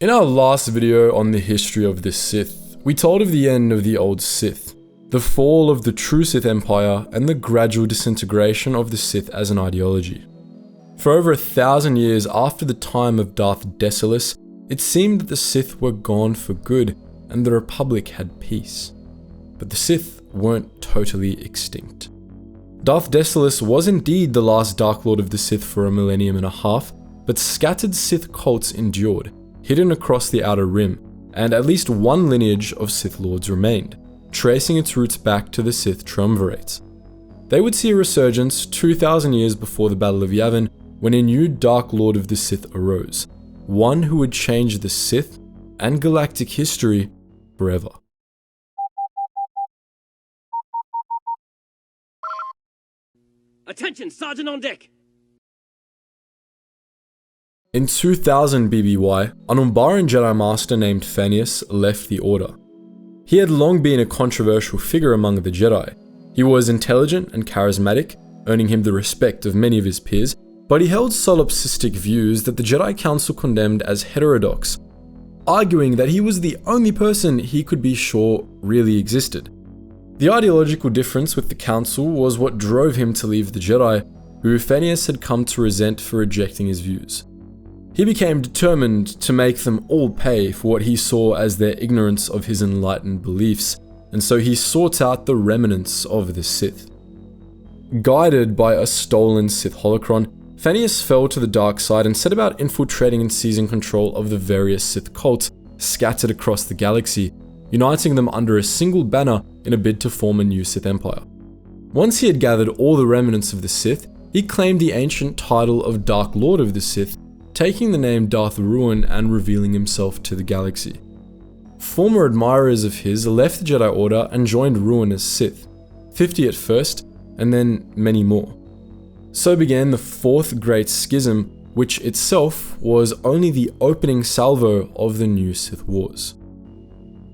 In our last video on the history of the Sith, we told of the end of the old Sith, the fall of the true Sith Empire, and the gradual disintegration of the Sith as an ideology. For over 1,000 years after the time of Darth Decius, it seemed that the Sith were gone for good and the Republic had peace. But the Sith weren't totally extinct. Darth Decius was indeed the last Dark Lord of the Sith for a millennium and a half, but scattered Sith cults endured, hidden across the Outer Rim, and at least one lineage of Sith Lords remained, tracing its roots back to the Sith Triumvirate. They would see a resurgence 2,000 years before the Battle of Yavin, when a new Dark Lord of the Sith arose, one who would change the Sith and galactic history forever. Attention, Sergeant on deck! In 2000 BBY, an Umbaran Jedi Master named Phineas left the Order. He had long been a controversial figure among the Jedi. He was intelligent and charismatic, earning him the respect of many of his peers, but he held solipsistic views that the Jedi Council condemned as heterodox, arguing that he was the only person he could be sure really existed. The ideological difference with the Council was what drove him to leave the Jedi, who Phineas had come to resent for rejecting his views. He became determined to make them all pay for what he saw as their ignorance of his enlightened beliefs, and so he sought out the remnants of the Sith. Guided by a stolen Sith holocron, Phineas fell to the dark side and set about infiltrating and seizing control of the various Sith cults scattered across the galaxy, uniting them under a single banner in a bid to form a new Sith Empire. Once he had gathered all the remnants of the Sith, he claimed the ancient title of Dark Lord of the Sith, taking the name Darth Ruin and revealing himself to the galaxy. Former admirers of his left the Jedi Order and joined Ruin as Sith, 50 at first, and then many more. So began the Fourth Great Schism, which itself was only the opening salvo of the new Sith Wars.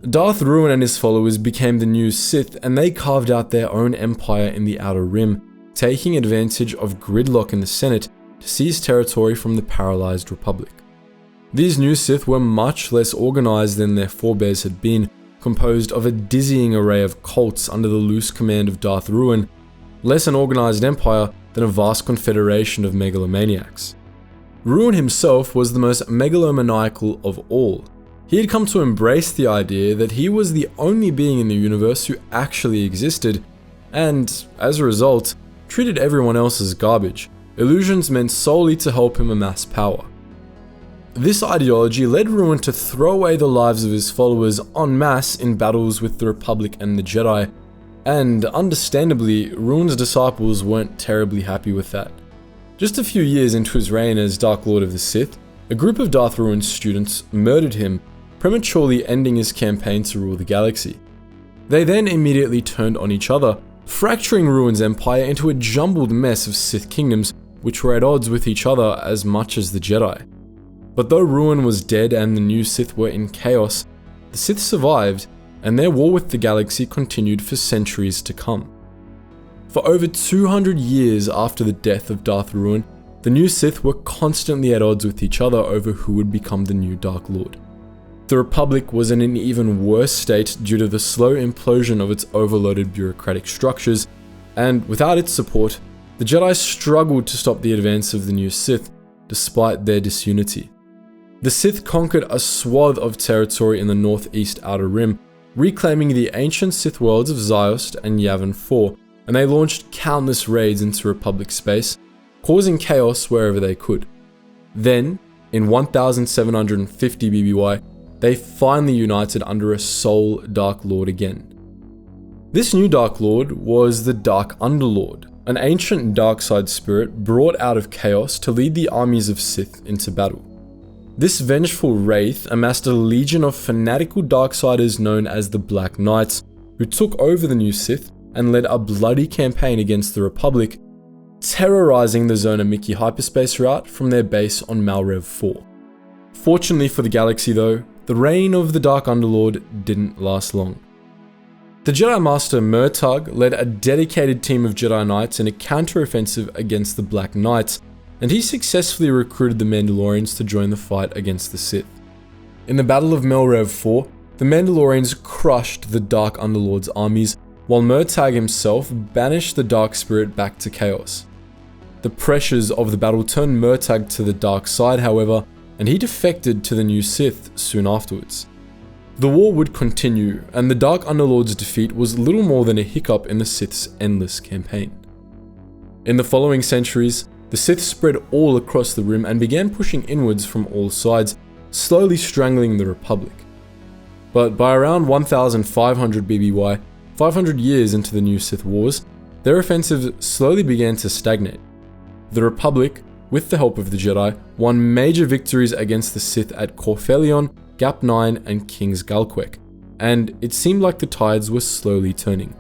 Darth Ruin and his followers became the new Sith, and they carved out their own empire in the Outer Rim, taking advantage of gridlock in the Senate to seize territory from the paralyzed Republic. These new Sith were much less organized than their forebears had been, composed of a dizzying array of cults under the loose command of Darth Ruin, less an organized empire than a vast confederation of megalomaniacs. Ruin himself was the most megalomaniacal of all. He had come to embrace the idea that he was the only being in the universe who actually existed, and, as a result, treated everyone else as garbage, illusions meant solely to help him amass power. This ideology led Ruin to throw away the lives of his followers en masse in battles with the Republic and the Jedi, and understandably, Ruin's disciples weren't terribly happy with that. Just a few years into his reign as Dark Lord of the Sith, a group of Darth Ruin's students murdered him, prematurely ending his campaign to rule the galaxy. They then immediately turned on each other, fracturing Ruin's empire into a jumbled mess of Sith kingdoms which were at odds with each other as much as the Jedi. But though Ruin was dead and the new Sith were in chaos, the Sith survived, and their war with the galaxy continued for centuries to come. For over 200 years after the death of Darth Ruin, the new Sith were constantly at odds with each other over who would become the new Dark Lord. The Republic was in an even worse state due to the slow implosion of its overloaded bureaucratic structures, and without its support, the Jedi struggled to stop the advance of the new Sith, despite their disunity. The Sith conquered a swath of territory in the northeast Outer Rim, reclaiming the ancient Sith worlds of Ziost and Yavin 4, and they launched countless raids into Republic space, causing chaos wherever they could. Then, in 1750 BBY, they finally united under a sole Dark Lord again. This new Dark Lord was the Dark Underlord, an ancient dark side spirit brought out of chaos to lead the armies of Sith into battle. This vengeful wraith amassed a legion of fanatical Darksiders known as the Black Knights, who took over the new Sith and led a bloody campaign against the Republic, terrorizing the Zona Mickey hyperspace route from their base on Malrev 4. Fortunately for the galaxy though, the reign of the Dark Underlord didn't last long. The Jedi Master Murtagh led a dedicated team of Jedi Knights in a counter-offensive against the Black Knights, and he successfully recruited the Mandalorians to join the fight against the Sith. In the Battle of Melrev IV, the Mandalorians crushed the Dark Underlord's armies, while Murtagh himself banished the Dark Spirit back to Chaos. The pressures of the battle turned Murtagh to the dark side, however, and he defected to the new Sith soon afterwards. The war would continue, and the Dark Underlord's defeat was little more than a hiccup in the Sith's endless campaign. In the following centuries, the Sith spread all across the Rim and began pushing inwards from all sides, slowly strangling the Republic. But by around 1500 BBY, 500 years into the new Sith Wars, their offensive slowly began to stagnate. The Republic, with the help of the Jedi, won major victories against the Sith at Corfelion, Gap 9 and King's Galquek, and it seemed like the tides were slowly turning.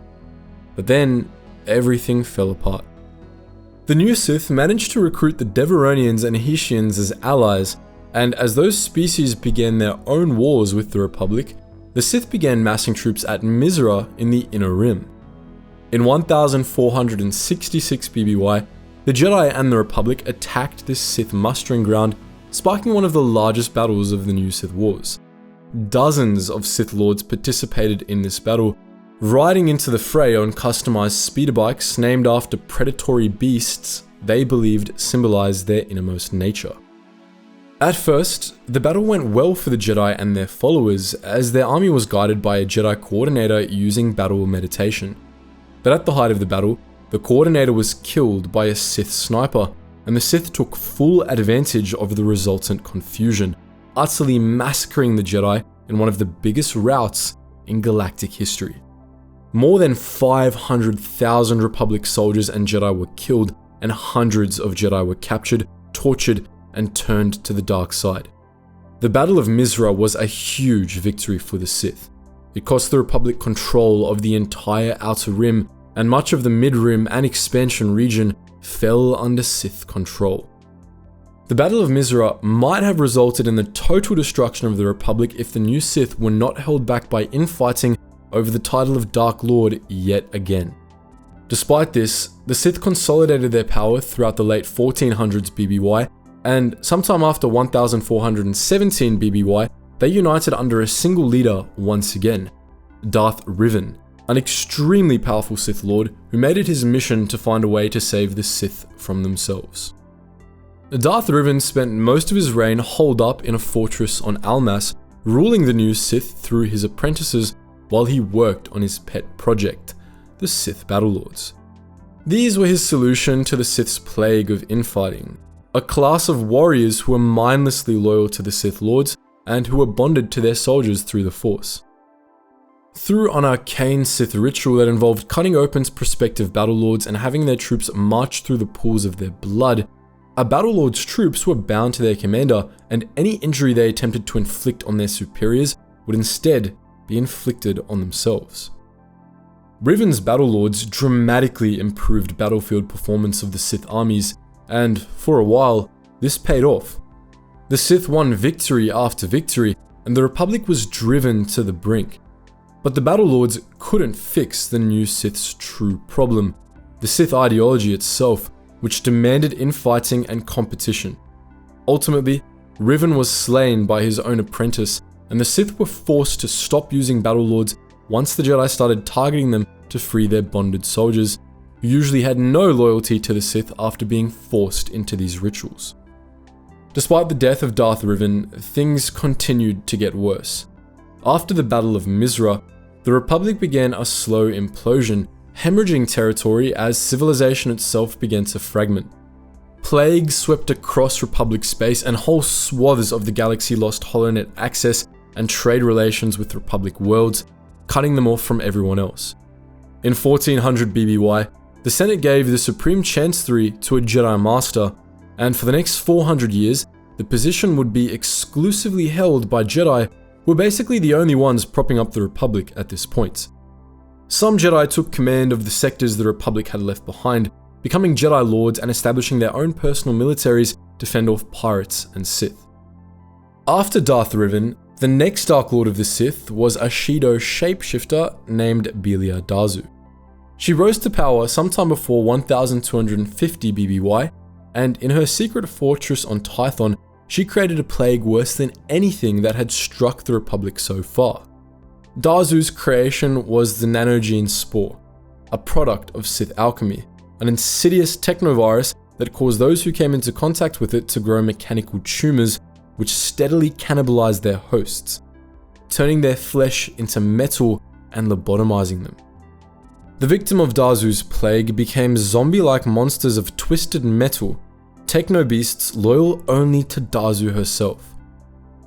But then, everything fell apart. The new Sith managed to recruit the Devaronians and Hessians as allies, and as those species began their own wars with the Republic, the Sith began massing troops at Mizra in the Inner Rim. In 1466 BBY, the Jedi and the Republic attacked this Sith mustering ground, sparking one of the largest battles of the new Sith Wars. Dozens of Sith Lords participated in this battle, riding into the fray on customized speeder bikes named after predatory beasts they believed symbolized their innermost nature. At first, the battle went well for the Jedi and their followers, as their army was guided by a Jedi coordinator using battle meditation. But at the height of the battle, the coordinator was killed by a Sith sniper, and the Sith took full advantage of the resultant confusion, utterly massacring the Jedi in one of the biggest routs in galactic history. More than 500,000 Republic soldiers and Jedi were killed, and hundreds of Jedi were captured, tortured, and turned to the dark side. The Battle of Mizra was a huge victory for the Sith. It cost the Republic control of the entire Outer Rim, and much of the Mid-Rim and Expansion region fell under Sith control. The Battle of Mizra might have resulted in the total destruction of the Republic if the new Sith were not held back by infighting over the title of Dark Lord yet again. Despite this, the Sith consolidated their power throughout the late 1400s BBY, and sometime after 1417 BBY, they united under a single leader once again, Darth Revan, an extremely powerful Sith Lord who made it his mission to find a way to save the Sith from themselves. Darth Revan spent most of his reign holed up in a fortress on Almas, ruling the new Sith through his apprentices while he worked on his pet project, the Sith Battlelords. These were his solution to the Sith's plague of infighting, a class of warriors who were mindlessly loyal to the Sith Lords and who were bonded to their soldiers through the Force. Through an arcane Sith ritual that involved cutting open prospective Battlelords and having their troops march through the pools of their blood, a Battlelord's troops were bound to their commander, and any injury they attempted to inflict on their superiors would instead be inflicted on themselves. Revan's Battlelords dramatically improved battlefield performance of the Sith armies, and for a while, this paid off. The Sith won victory after victory, and the Republic was driven to the brink. But the Battlelords couldn't fix the new Sith's true problem, the Sith ideology itself, which demanded infighting and competition. Ultimately, Revan was slain by his own apprentice, and the Sith were forced to stop using Battlelords once the Jedi started targeting them to free their bonded soldiers, who usually had no loyalty to the Sith after being forced into these rituals. Despite the death of Darth Revan, things continued to get worse. After the Battle of Mizra, the Republic began a slow implosion, hemorrhaging territory as civilization itself began to fragment. Plague swept across Republic space, and whole swaths of the galaxy lost holonet access and trade relations with Republic worlds, cutting them off from everyone else. In 1400 BBY, the Senate gave the Supreme Chancellery to a Jedi Master, and for the next 400 years, the position would be exclusively held by Jedi, who were basically the only ones propping up the Republic at this point. Some Jedi took command of the sectors the Republic had left behind, becoming Jedi Lords and establishing their own personal militaries to fend off pirates and Sith. After Darth Revan, the next Dark Lord of the Sith was a Shido shapeshifter named Belia Dazu. She rose to power sometime before 1250 BBY, and in her secret fortress on Tython, she created a plague worse than anything that had struck the Republic so far. Dazu's creation was the nanogene spore, a product of Sith alchemy, an insidious technovirus that caused those who came into contact with it to grow mechanical tumors which steadily cannibalized their hosts, turning their flesh into metal and lobotomizing them. The victim of Dazu's plague became zombie-like monsters of twisted metal, techno-beasts loyal only to Dazu herself.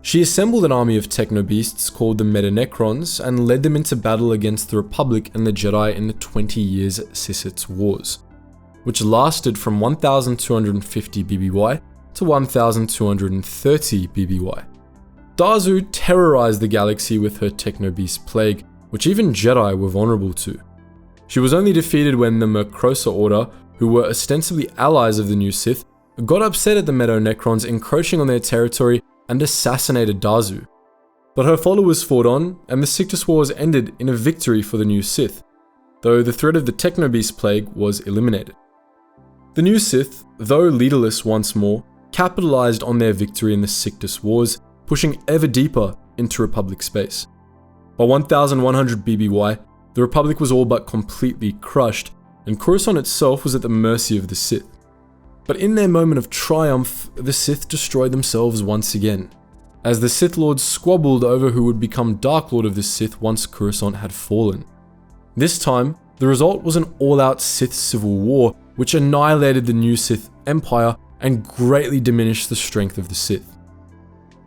She assembled an army of techno-beasts called the Meta-Necrons and led them into battle against the Republic and the Jedi in the 20 years Sith's Wars, which lasted from 1250 BBY to 1230 BBY. Dazu terrorized the galaxy with her techno-beast plague, which even Jedi were vulnerable to. She was only defeated when the Murkrosa Order, who were ostensibly allies of the new Sith, got upset at the Meta-Necrons encroaching on their territory and assassinated Dazu. But her followers fought on, and the Sictus Wars ended in a victory for the new Sith, though the threat of the Techno-Beast plague was eliminated. The new Sith, though leaderless once more, capitalized on their victory in the Sictus Wars, pushing ever deeper into Republic space. By 1100 BBY, the Republic was all but completely crushed, and Coruscant itself was at the mercy of the Sith. But in their moment of triumph, the Sith destroyed themselves once again, as the Sith Lords squabbled over who would become Dark Lord of the Sith once Coruscant had fallen. This time, the result was an all-out Sith civil war, which annihilated the new Sith Empire and greatly diminished the strength of the Sith.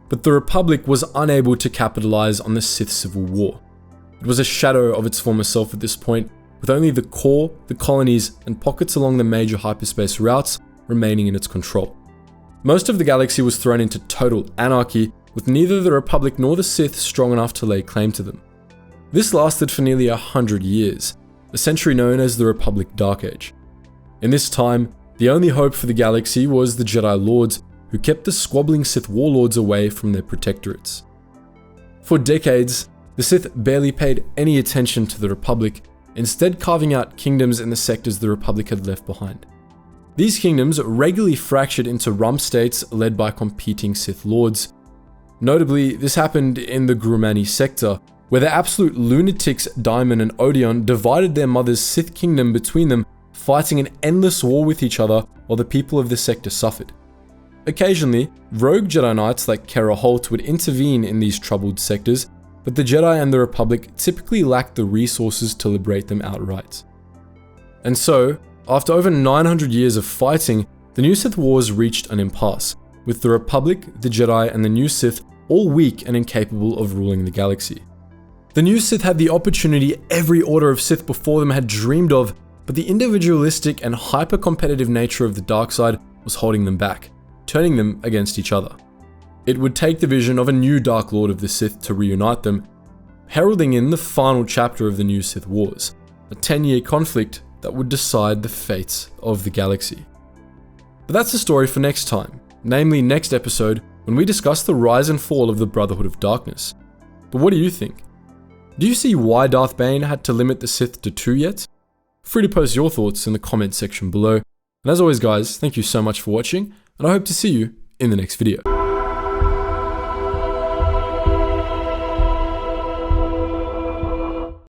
But the Republic was unable to capitalize on the Sith civil war. It was a shadow of its former self at this point, with only the core, the colonies, and pockets along the major hyperspace routes remaining in its control. Most of the galaxy was thrown into total anarchy, with neither the Republic nor the Sith strong enough to lay claim to them. This lasted for nearly 100 years, a century known as the Republic Dark Age. In this time, the only hope for the galaxy was the Jedi Lords, who kept the squabbling Sith warlords away from their protectorates. For decades, the Sith barely paid any attention to the Republic, instead carving out kingdoms in the sectors the Republic had left behind. These kingdoms regularly fractured into rump states led by competing Sith Lords. Notably, this happened in the Grumani sector, where the absolute lunatics Daimon and Odeon divided their mother's Sith kingdom between them, fighting an endless war with each other while the people of the sector suffered. Occasionally, rogue Jedi Knights like Kara Holt would intervene in these troubled sectors, but the Jedi and the Republic typically lacked the resources to liberate them outright. And so, after over 900 years of fighting, the new Sith Wars reached an impasse, with the Republic, the Jedi, and the new Sith all weak and incapable of ruling the galaxy. The new Sith had the opportunity every Order of Sith before them had dreamed of, but the individualistic and hyper-competitive nature of the dark side was holding them back, turning them against each other. It would take the vision of a new Dark Lord of the Sith to reunite them, heralding in the final chapter of the new Sith Wars, a 10-year conflict that would decide the fates of the galaxy. But that's the story for next time, namely next episode when we discuss the rise and fall of the Brotherhood of Darkness. But what do you think? Do you see why Darth Bane had to limit the Sith to 2 yet? Free to post your thoughts in the comment section below. And as always guys, thank you so much for watching, and I hope to see you in the next video.